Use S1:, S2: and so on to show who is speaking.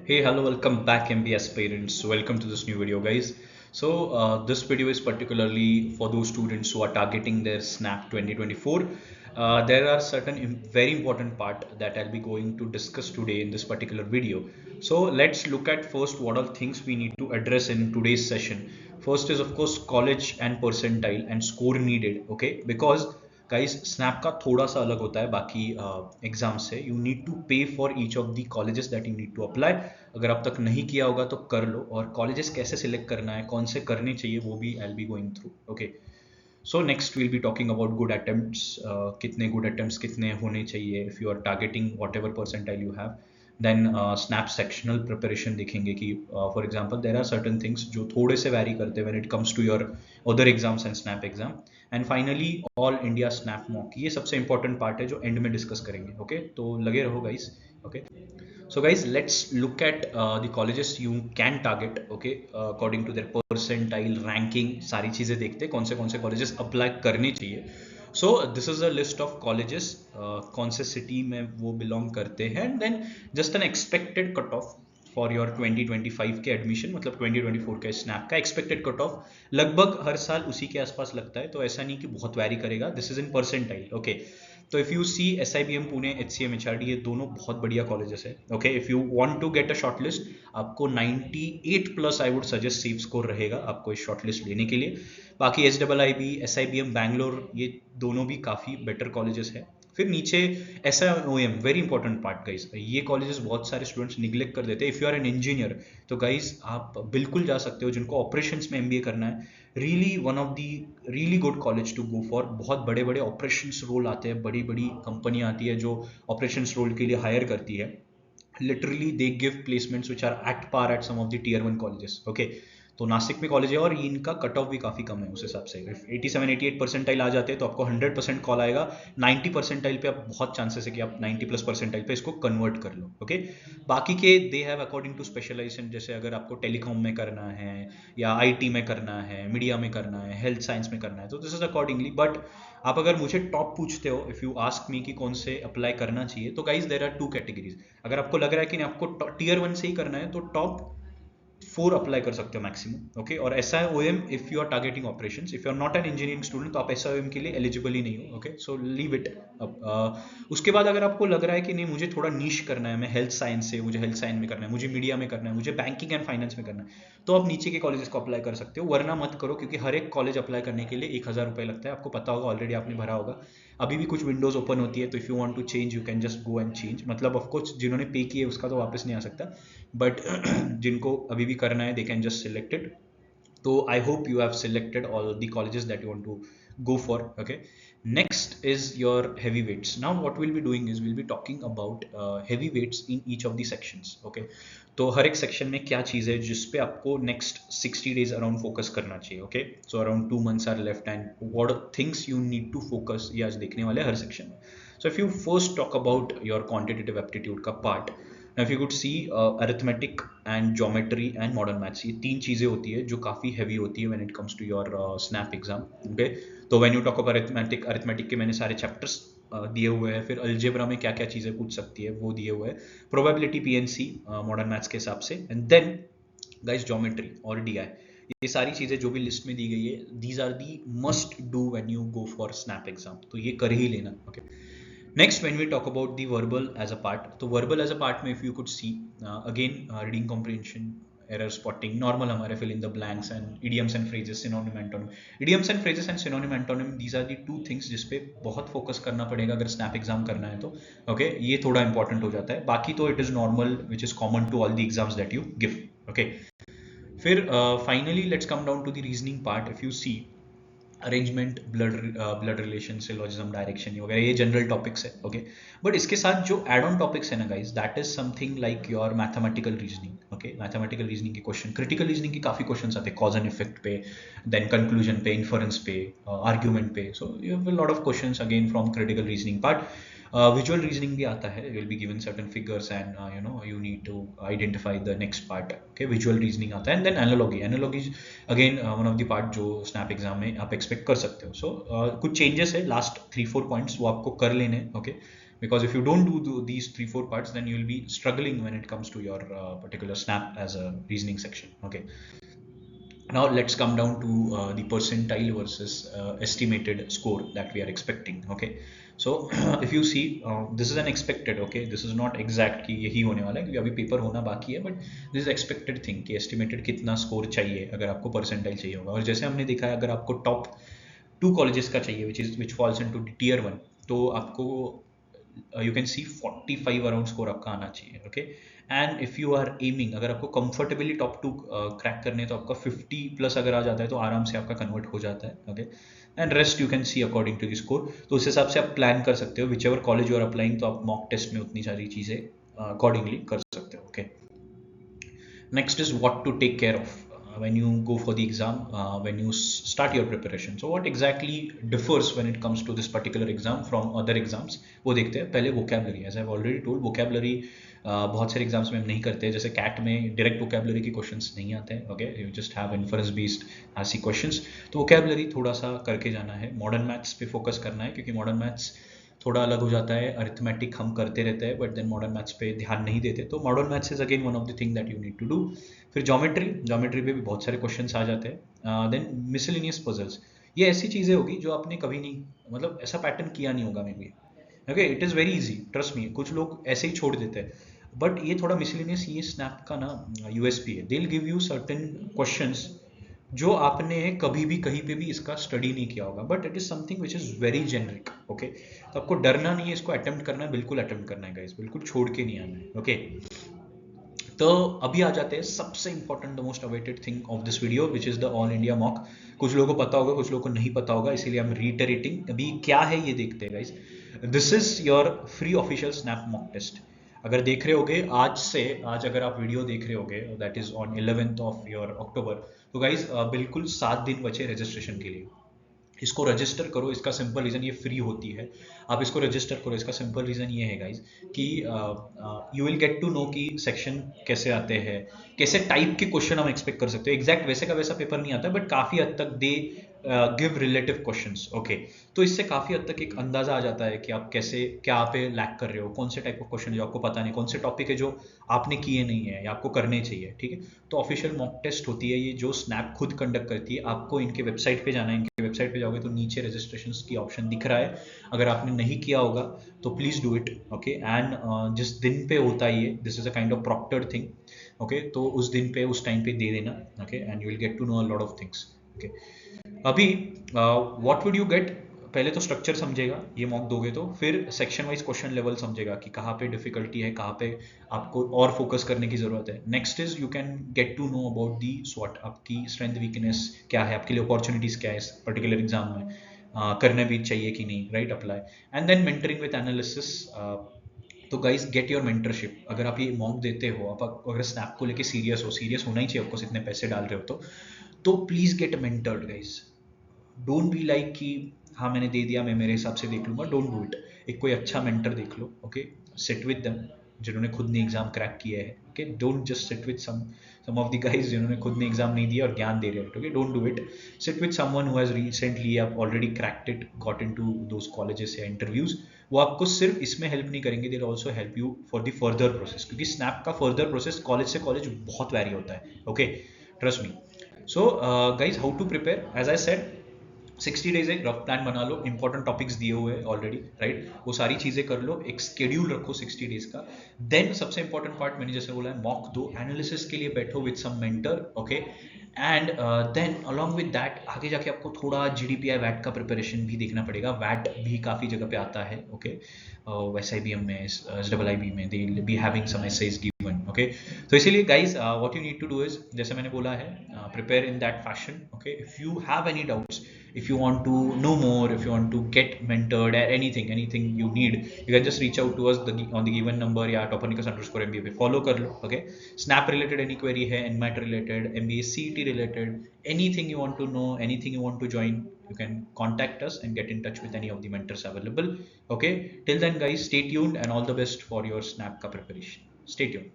S1: Hey, hello, welcome back, MBS parents. Welcome to this new video, guys. This video is particularly for those students who are targeting their SNAP 2024. There are certain very important part that I'll be going to discuss today in this particular video. So, let's look at first what are things we need to address in today's session. First is, of course, college and percentile and score needed, okay? Because guys SNAP का थोड़ा सा अलग होता है बाकी exam से. You need to pay for each of the colleges that you need to apply. अगर आप तक नहीं किया होगा तो कर लो. और कॉलेजेस कैसे सिलेक्ट करना है, कौन से करने चाहिए, वो भी I will be going through. Okay, so next will be talking about good attempts. कितने गुड अटेम्प्ट्स कितने होने चाहिए if you are targeting whatever percentile you have. Then SNAP sectional preparation देखेंगे कि for example there are certain things जो थोड़े से vary करते हैं when it comes to your other exams and SNAP exam. And finally all India SNAP mock. ये सबसे important part है जो एंड में डिस्कस करेंगे. ओके, तो लगे रहो guys. Okay, so guys, let's look at the colleges you can target. Okay, according to their percentile ranking. सारी चीजें देखते हैं कौन से colleges apply करने चाहिए. So this is a list of colleges. कौन से city में वो belong करते हैं, and then just an expected cut off for your 2025 के एडमिशन, मतलब 2024 के स्नैप का एक्सपेक्टेड कट ऑफ लगभग हर साल उसी के आसपास लगता है. तो ऐसा नहीं कि बहुत वैरी करेगा. This is in percentile. Okay, तो if you see SIBM Pune, HCM HRD, ये दोनों बहुत बढ़िया कॉलेजेस है. Okay, if you want to get a shortlist, आपको 98 plus I would suggest safe score रहेगा आपको इस शॉर्ट लिस्ट लेने के लिए. बाकी SIIB, SIBM बैंगलोर, ये दोनों भी काफ़ी बेटर कॉलेजेस है. फिर नीचे SIOM, very important part guys. ये कॉलेजेस बहुत सारे स्टूडेंट्स निग्लेक्ट कर देते हैं. If you are an engineer तो गाइस आप बिल्कुल जा सकते हो. जिनको ऑपरेशंस में MBA करना है, really one of the really good college to go for. बहुत बड़े बड़े ऑपरेशंस रोल आते हैं, बड़ी बड़ी कंपनी आती है जो ऑपरेशंस रोल के लिए हायर करती है. Literally they give placements which are at par at some of the tier 1 colleges. Okay, तो नासिक में कॉलेज है और इनका कट ऑफ भी काफ़ी कम है उस हिसाब से. 87-88 परसेंटाइल आ जाते हैं तो आपको 100% कॉल आएगा. 90 परसेंटाइल पे आप बहुत चांसेस है कि आप 90 प्लस परसेंटाइल पे इसको कन्वर्ट कर लो. ओके, बाकी के they have according to specialization. जैसे अगर आपको टेलीकॉम में करना है या IT में करना है, मीडिया में करना है, हेल्थ साइंस में करना है, तो दिस इज अकॉर्डिंगली. बट आप अगर मुझे टॉप पूछते हो, इफ़ यू आस्क मी कि कौन से अप्लाई करना चाहिए, तो गाइज देर आर 2 कैटेगरीज. अगर आपको लग रहा है कि नहीं आपको tier 1 से ही करना है तो टॉप 4 अप्लाई कर सकते हो मैक्सिमम. ओके, और SIOM if you are targeting operations. If you are not an engineering student तो आप SIOM के लिए एलिजिबल ही नहीं हो. Okay, so leave it. उसके बाद अगर आपको लग रहा है कि नहीं मुझे थोड़ा नीश करना है, मैं हेल्थ साइंस से, मुझे हेल्थ साइंस में करना है, मुझे मीडिया में करना है, मुझे बैंकिंग एंड फाइनेंस में करना है, तो आप नीचे के कॉलेजेस को अप्लाई कर सकते हो. वरना मत करो, क्योंकि हर एक कॉलेज अप्लाई करने के लिए 1000 रुपये लगता है. आपको पता होगा, ऑलरेडी आपने भरा होगा. अभी भी कुछ विंडोज ओपन होती है, तो if you want to change you can just go and change. मतलब ऑफकोर्स जिन्होंने पे किए उसका तो वापस नहीं आ सकता, बट जिनको अभी भी करना है they can just select it. तो I hope you have selected all the colleges that you want to go for. Okay, next is your heavyweights. Now what we'll be doing is we'll be talking about heavyweights in each of the sections. Okay, तो हर एक section में क्या चीज़ है जिस पे आपको next 60 days around focus करना चाहिए. Okay, so around 2 months are left and what things you need to focus, ये आज देखने वाले हर सेक्शन में. So if you first talk about your quantitative aptitude का part, if you could see arithmetic and geometry and modern maths, ये 3 चीज़ें होती है जो काफ़ी हैवी होती है when it comes to your snap exam. Okay, तो when you talk about arithmetic के मैंने सारे chapters दिए हुए हैं. फिर अलजेब्रा में क्या क्या चीज़ें पूछ सकती है वो दिए हुए हैं. प्रोबेबिलिटी PNC मॉडर्न मैथ्स के हिसाब से. एंड देन गाइस ज्योमेट्री और DI, ये सारी चीज़ें जो भी लिस्ट में दी गई है, these are the must do when you go for SNAP exam. तो ये कर ही लेना. Okay, next when we talk about the verbal as a part, तो verbal as a part में if you could see again reading comprehension, error spotting, normal हमारे fill in the blanks, and idioms and phrases, synonym antonym. Idioms and phrases and synonym antonym, these are the 2 things जिस पे बहुत focus करना पड़ेगा अगर snap exam करना है तो. okay, ये थोड़ा important हो जाता है. बाकी तो it is normal which is common to all the exams that you give. okay, फिर finally let's come down to the reasoning part. if you see arrangement, blood relation, syllogism, direction वगैरह, ये general topics है. Okay, but इसके साथ जो add on topics है ना guys, that is something like your mathematical reasoning. Okay, mathematical reasoning के question, critical reasoning के काफ़ी क्वेश्चन आते हैं, कॉज एंड इफेक्ट पे, देन कंक्लूजन पे, इन्फरेंस पे, आर्ग्यूमेंट पे. So you have a lot of questions again from critical reasoning part. Visual reasoning भी आता है. Will be given certain figures and you need to identify the next part. Okay, visual reasoning आता है. And then analogy again one of the part जो SNAP exam में आप expect कर सकते हो. सो कुछ चेंजेस है, लास्ट 3-4 पॉइंट्स वो आपको कर लेने. Okay, because if you don't do these 3-4 parts, then you will be struggling when it comes to your particular snap as a reasoning section. Okay, now let's come down to the percentile versus estimated score that we are expecting. Okay, so if you see, this is an expected, okay, this is not exact कि यही होने वाला है, क्योंकि अभी paper होना बाकी है, but this is expected thing कि estimated कितना score चाहिए अगर आपको percentile चाहिए होगा. और जैसे हमने देखा है, अगर आपको top 2 colleges का चाहिए which falls into tier 1, तो आपको you can see 45 around score आपका आना चाहिए. Okay, and if you are aiming, अगर आपको कंफर्टेबली टॉप 2 क्रैक करने, तो आपका 50 प्लस अगर आ जाता है तो आराम से आपका कन्वर्ट हो जाता है. Okay, and rest you can see according to the score. तो उस हिसाब से आप प्लान कर सकते हो whichever college you are applying, तो आप मॉक टेस्ट में उतनी सारी चीज़ें अकॉर्डिंगली कर सकते हो. Okay, next is what to take care of when you go for the exam, when you start your preparation. So what exactly differs when it comes to this particular exam from other exams, वो देखते हैं. पहले vocabulary, as I've already told, vocabulary बहुत सारे exams में हम नहीं करते हैं. जैसे कैट में डायरेक्ट vocabulary के क्वेश्चंस नहीं आते हैं. Okay, you just have inference based ऐसी क्वेश्चंस. तो vocabulary थोड़ा सा करके जाना है. मॉडर्न मैथ्स पे फोकस करना है, क्योंकि मॉडर्न मैथ्स थोड़ा अलग हो जाता है. अरिथमेटिक हम करते रहते हैं, बट देन मॉडर्न मैथ्स पे ध्यान नहीं देते. तो modern maths is again one of the thing that you need to do. फिर ज्योमेट्री पे भी बहुत सारे क्वेश्चंस आ जाते हैं. देन मिसलेनियस पजल्स, ये ऐसी चीज़ें होगी जो आपने कभी नहीं, मतलब ऐसा पैटर्न किया नहीं होगा may be. Okay, it is very easy, trust me. कुछ लोग ऐसे ही छोड़ देते हैं, बट ये थोड़ा मिसलेनियस, ये स्नैप का ना यूएसपी है. They will give you certain questions जो आपने कभी भी कहीं पे भी इसका स्टडी नहीं किया होगा, but it is something which is very generic. Okay, तो आपको डरना नहीं है, इसको अटेम्प्ट करना है, बिल्कुल अटेम्प्ट करना है गाइस, बिल्कुल छोड़ के नहीं आना है. ओके, तो अभी आ जाते हैं सबसे important, the most awaited thing of this video, which is the all India mock. कुछ लोगों को पता होगा, कुछ लोगों को नहीं पता होगा, इसीलिए हम रीटरेटिंग. अभी क्या है ये देखते हैं guys. This is your free official SNAP mock test. अगर देख रहे होगे आज अगर आप वीडियो देख रहे होगे, that is on 11th of your October, तो गाइज बिल्कुल 7 दिन बचे रजिस्ट्रेशन के लिए. इसको रजिस्टर करो. इसका सिंपल रीज़न, ये फ्री होती है, आप इसको रजिस्टर करो. इसका सिंपल रीज़न ये है गाइज कि you will get to know कि सेक्शन कैसे आते हैं, कैसे टाइप के क्वेश्चन हम एक्सपेक्ट कर सकते हो. एग्जैक्ट वैसे का वैसा पेपर नहीं आता, बट काफ़ी हद तक they give relative questions. Okay, तो इससे काफ़ी हद तक एक अंदाज़ा आ जाता है कि आप कैसे, क्या आप लैक कर रहे हो, कौन से टाइप ऑफ क्वेश्चन जो आपको पता नहीं, कौन से टॉपिक है जो आपने किए नहीं है या आपको करने चाहिए. ठीक है, तो ऑफिशियल मॉक टेस्ट होती है ये, जो स्नैप खुद कंडक्ट करती है. आपको इनके वेबसाइट पे जाना है. इनके वेबसाइट पे जाओगे तो नीचे रजिस्ट्रेशन की ऑप्शन दिख रहा है. अगर आपने नहीं किया होगा तो please do it. Okay, and जिस दिन पे होता है ये, this is a kind of proctored thing. Okay, तो उस दिन पे, उस टाइम पे दे देना. Okay, and you will get to know a lot of things. Okay, अभी व्हाट वुड यू गेट, पहले तो स्ट्रक्चर समझेगा ये मॉक दोगे तो, फिर सेक्शन वाइज क्वेश्चन लेवल समझेगा कि कहाँ पे डिफिकल्टी है, कहाँ पे आपको और फोकस करने की जरूरत है. Next is you can get to know about the स्वॉट, आपकी स्ट्रेंथ वीकनेस क्या है, आपके लिए अपॉर्चुनिटीज क्या है इस पर्टिकुलर एग्जाम में, करने भी चाहिए कि नहीं, right, apply. And then mentoring with analysis. तो गाइज गेट योर मेंटरशिप. अगर आप ये मॉक देते हो, आप अगर स्नैप को लेके सीरियस होना ही चाहिए, आपको इतने पैसे डाल रहे हो तो please get mentored guys. Don't be like कि हाँ मैंने दे दिया, मैं मेरे हिसाब से देख लूंगा. Don't do it. एक कोई अच्छा मेंटर देख लो. ओके, सिट विद देम जिन्होंने खुद ने एग्जाम क्रैक किया है. Okay, don't just sit with some of the guys जिन्होंने खुद ने एग्जाम नहीं दिया और ज्ञान दे रहे हैं. Okay, don't do it. Sit with someone who has recently already cracked it, got into those colleges या इंटरव्यूज. वो आपको सिर्फ इसमें हेल्प नहीं करेंगे, they will also help you for the further process, क्योंकि स्नैप का फर्दर प्रोसेस कॉलेज से कॉलेज बहुत वैरी होता है. Okay, trust me. So guys, how to prepare, as I said, 60 days एक रफ प्लान बना लो. इंपॉर्टेंट टॉपिक्स दिए हुए हैं ऑलरेडी, राइट, वो सारी चीजें कर लो. एक स्केड्यूल रखो 60 डेज का. देन सबसे इंपॉर्टेंट पार्ट मैंने जैसे बोला है, मॉक दो, एनालिसिस के लिए बैठो with some mentor. Okay, and then along with that आगे जाके आपको थोड़ा जीडीपीआई वैट का प्रिपरेशन भी देखना पड़ेगा. वैट भी काफ़ी जगह पे आता है. ओके, वैसे भी में, SIIB में, they will be having some essays given. Okay, तो इसीलिए guys what you need to do is, जैसे मैंने बोला है, prepare in that fashion. Okay, if you have any doubts, if you want to know more, if you want to get mentored at anything you need, you can just reach out to us on the given number या Topanicus_MBA पे follow कर लो. okay, snap related any query है, NMAT related, MBA CET related, anything you want to know, anything you want to join, you can contact us and get in touch with any of the mentors available. okay, till then guys, stay tuned and all the best for your snap ka preparation. Stay tuned.